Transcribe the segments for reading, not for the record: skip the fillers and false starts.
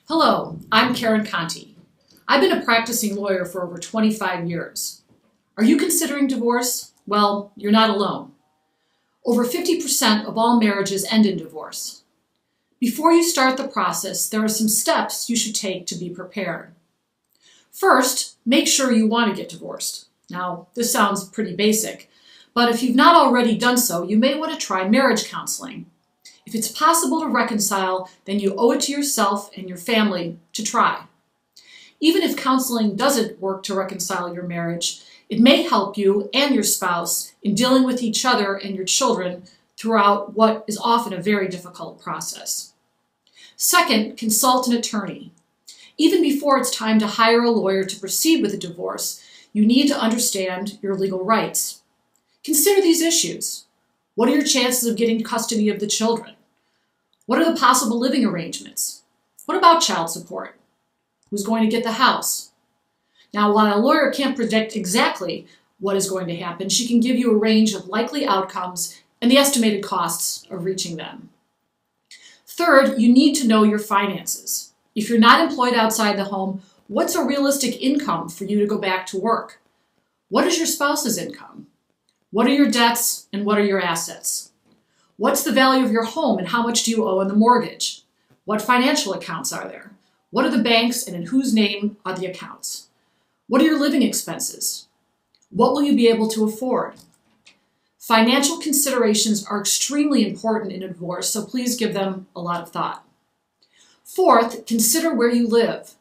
Hello, I'm Karen Conti. I've been a practicing lawyer for over 25 years. Are you considering divorce? Well, you're not alone. Over 50% of all marriages end in divorce. Before you start the process, there are some steps you should take to be prepared. First, make sure you want to get divorced. Now, this sounds pretty basic, but if you've not already done so, you may want to try marriage counseling. If it's possible to reconcile, then you owe it to yourself and your family to try. Even if counseling doesn't work to reconcile your marriage, it may help you and your spouse in dealing with each other and your children throughout what is often a very difficult process. Second, consult an attorney. Even before it's time to hire a lawyer to proceed with a divorce, you need to understand your legal rights. Consider these issues. What are your chances of getting custody of the children? What are the possible living arrangements? What about child support? Who's going to get the house? Now, while a lawyer can't predict exactly what is going to happen, she can give you a range of likely outcomes and the estimated costs of reaching them. Third, you need to know your finances. If you're not employed outside the home, what's a realistic income for you to go back to work? What is your spouse's income? What are your debts and what are your assets? What's the value of your home and how much do you owe on the mortgage? What financial accounts are there? What are the banks and in whose name are the accounts? What are your living expenses? What will you be able to afford? Financial considerations are extremely important in a divorce, so please give them a lot of thought. Fourth, consider where you live.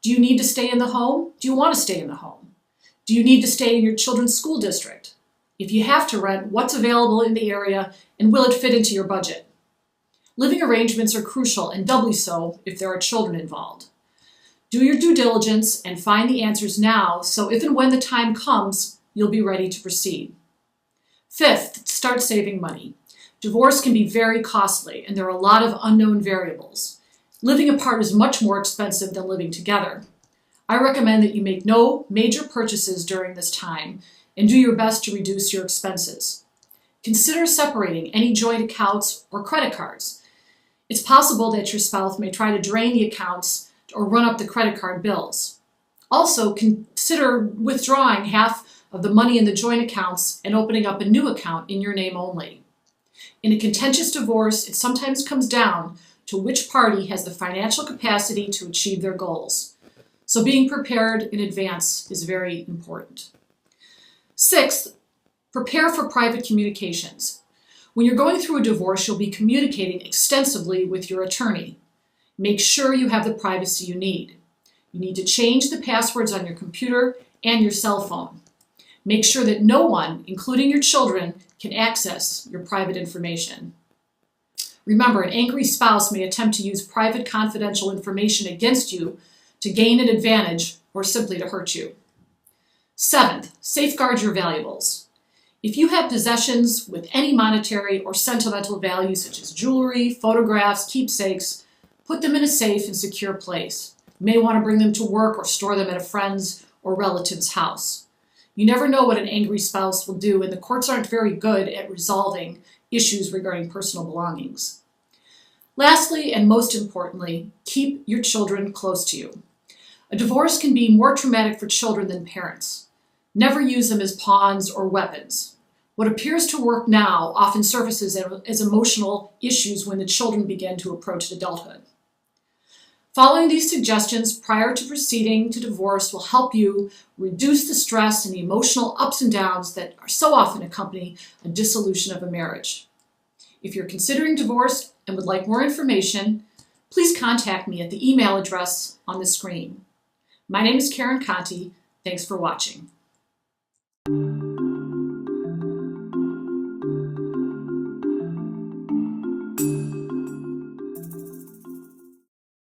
Do you need to stay in the home? Do you want to stay in the home? Do you need to stay in your children's school district? If you have to rent, what's available in the area and will it fit into your budget? Living arrangements are crucial and doubly so if there are children involved. Do your due diligence and find the answers now so if and when the time comes, you'll be ready to proceed. Fifth, start saving money. Divorce can be very costly and there are a lot of unknown variables. Living apart is much more expensive than living together. I recommend that you make no major purchases during this time and do your best to reduce your expenses. Consider separating any joint accounts or credit cards. It's possible that your spouse may try to drain the accounts or run up the credit card bills. Also, consider withdrawing half of the money in the joint accounts and opening up a new account in your name only. In a contentious divorce, it sometimes comes down to which party has the financial capacity to achieve their goals. So being prepared in advance is very important. Sixth, prepare for private communications. When you're going through a divorce, you'll be communicating extensively with your attorney. Make sure you have the privacy you need. You need to change the passwords on your computer and your cell phone. Make sure that no one, including your children, can access your private information. Remember, an angry spouse may attempt to use private confidential information against you to gain an advantage or simply to hurt you. Seventh, safeguard your valuables. If you have possessions with any monetary or sentimental value such as jewelry, photographs, keepsakes, put them in a safe and secure place. You may want to bring them to work or store them at a friend's or relative's house. You never know what an angry spouse will do, and the courts aren't very good at resolving issues regarding personal belongings. Lastly, and most importantly, keep your children close to you. A divorce can be more traumatic for children than parents. Never use them as pawns or weapons. What appears to work now often surfaces as emotional issues when the children begin to approach adulthood. Following these suggestions prior to proceeding to divorce will help you reduce the stress and the emotional ups and downs that are so often accompany a dissolution of a marriage. If you're considering divorce and would like more information, please contact me at the email address on the screen. My name is Karen Conti. Thanks for watching.